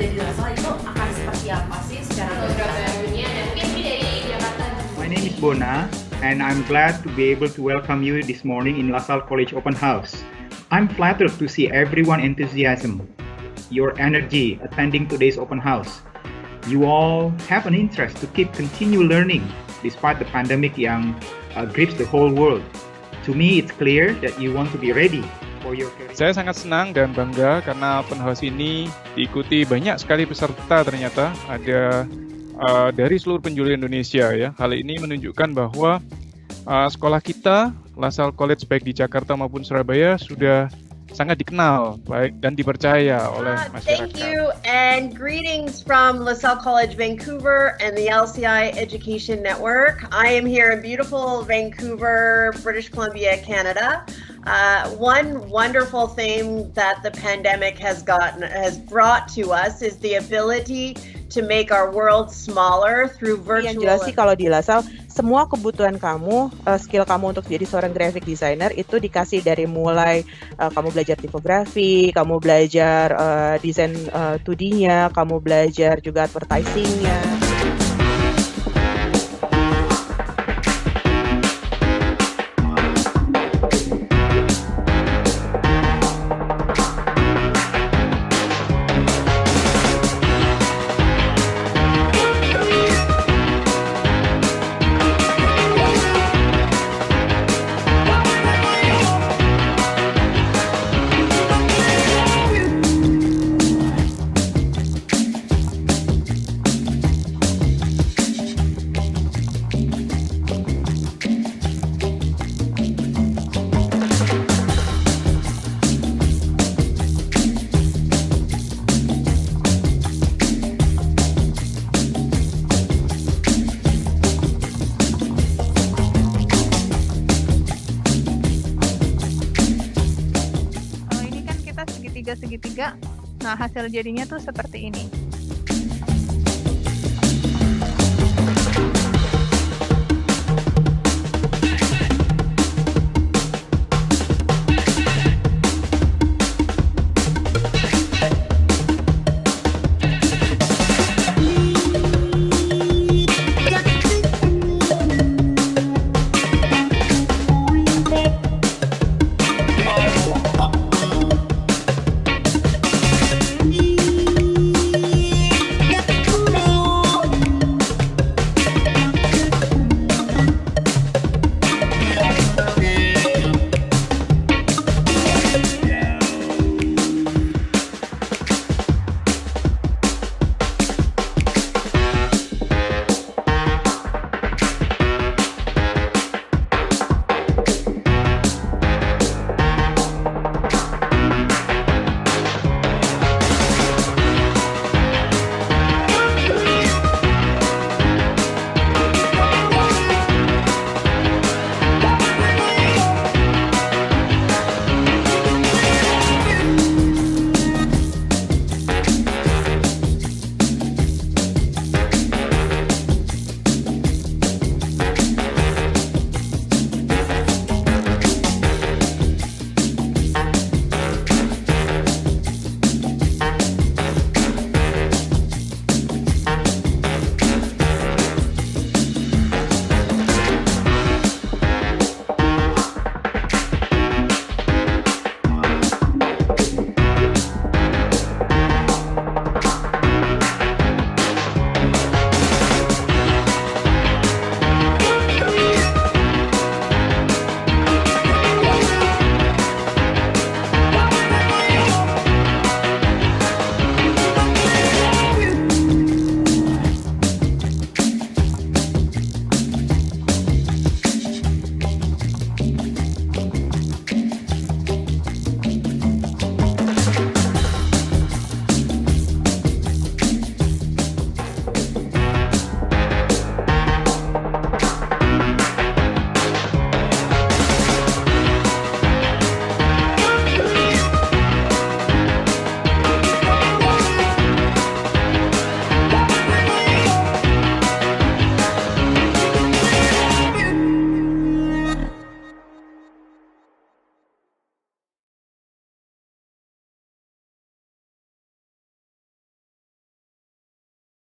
ada di Lasalle itu akan seperti apa sih secara dunia dan mungkin ini dari Jakarta. My name is Bona, and I'm glad to be able to welcome you this morning in Lasalle College Open House. I'm flattered to see everyone's enthusiasm, your energy attending today's open house. You all have an interest to keep continue learning despite the pandemic yang grips the whole world. To me, it's clear that you want to be ready for your career. Saya sangat senang dan bangga karena open house ini diikuti banyak sekali peserta ternyata. Ada dari seluruh penjuru Indonesia ya. Hal ini menunjukkan bahwa sekolah kita, Lasalle College baik di Jakarta maupun Surabaya sudah sangat dikenal baik dan dipercaya oleh masyarakat. Thank you and greetings from Lasalle College Vancouver and the LCI Education Network. I am here in beautiful Vancouver, British Columbia, Canada. One wonderful thing that the pandemic has brought to us is the ability to make our world smaller through virtual. Yang jelas sih kalau di Lasalle, semua kebutuhan kamu, skill kamu untuk jadi seorang graphic designer itu dikasih dari mulai kamu belajar tipografi, kamu belajar desain 2D-nya, kamu belajar juga advertising-nya. Segitiga, nah hasil jadinya tuh seperti ini.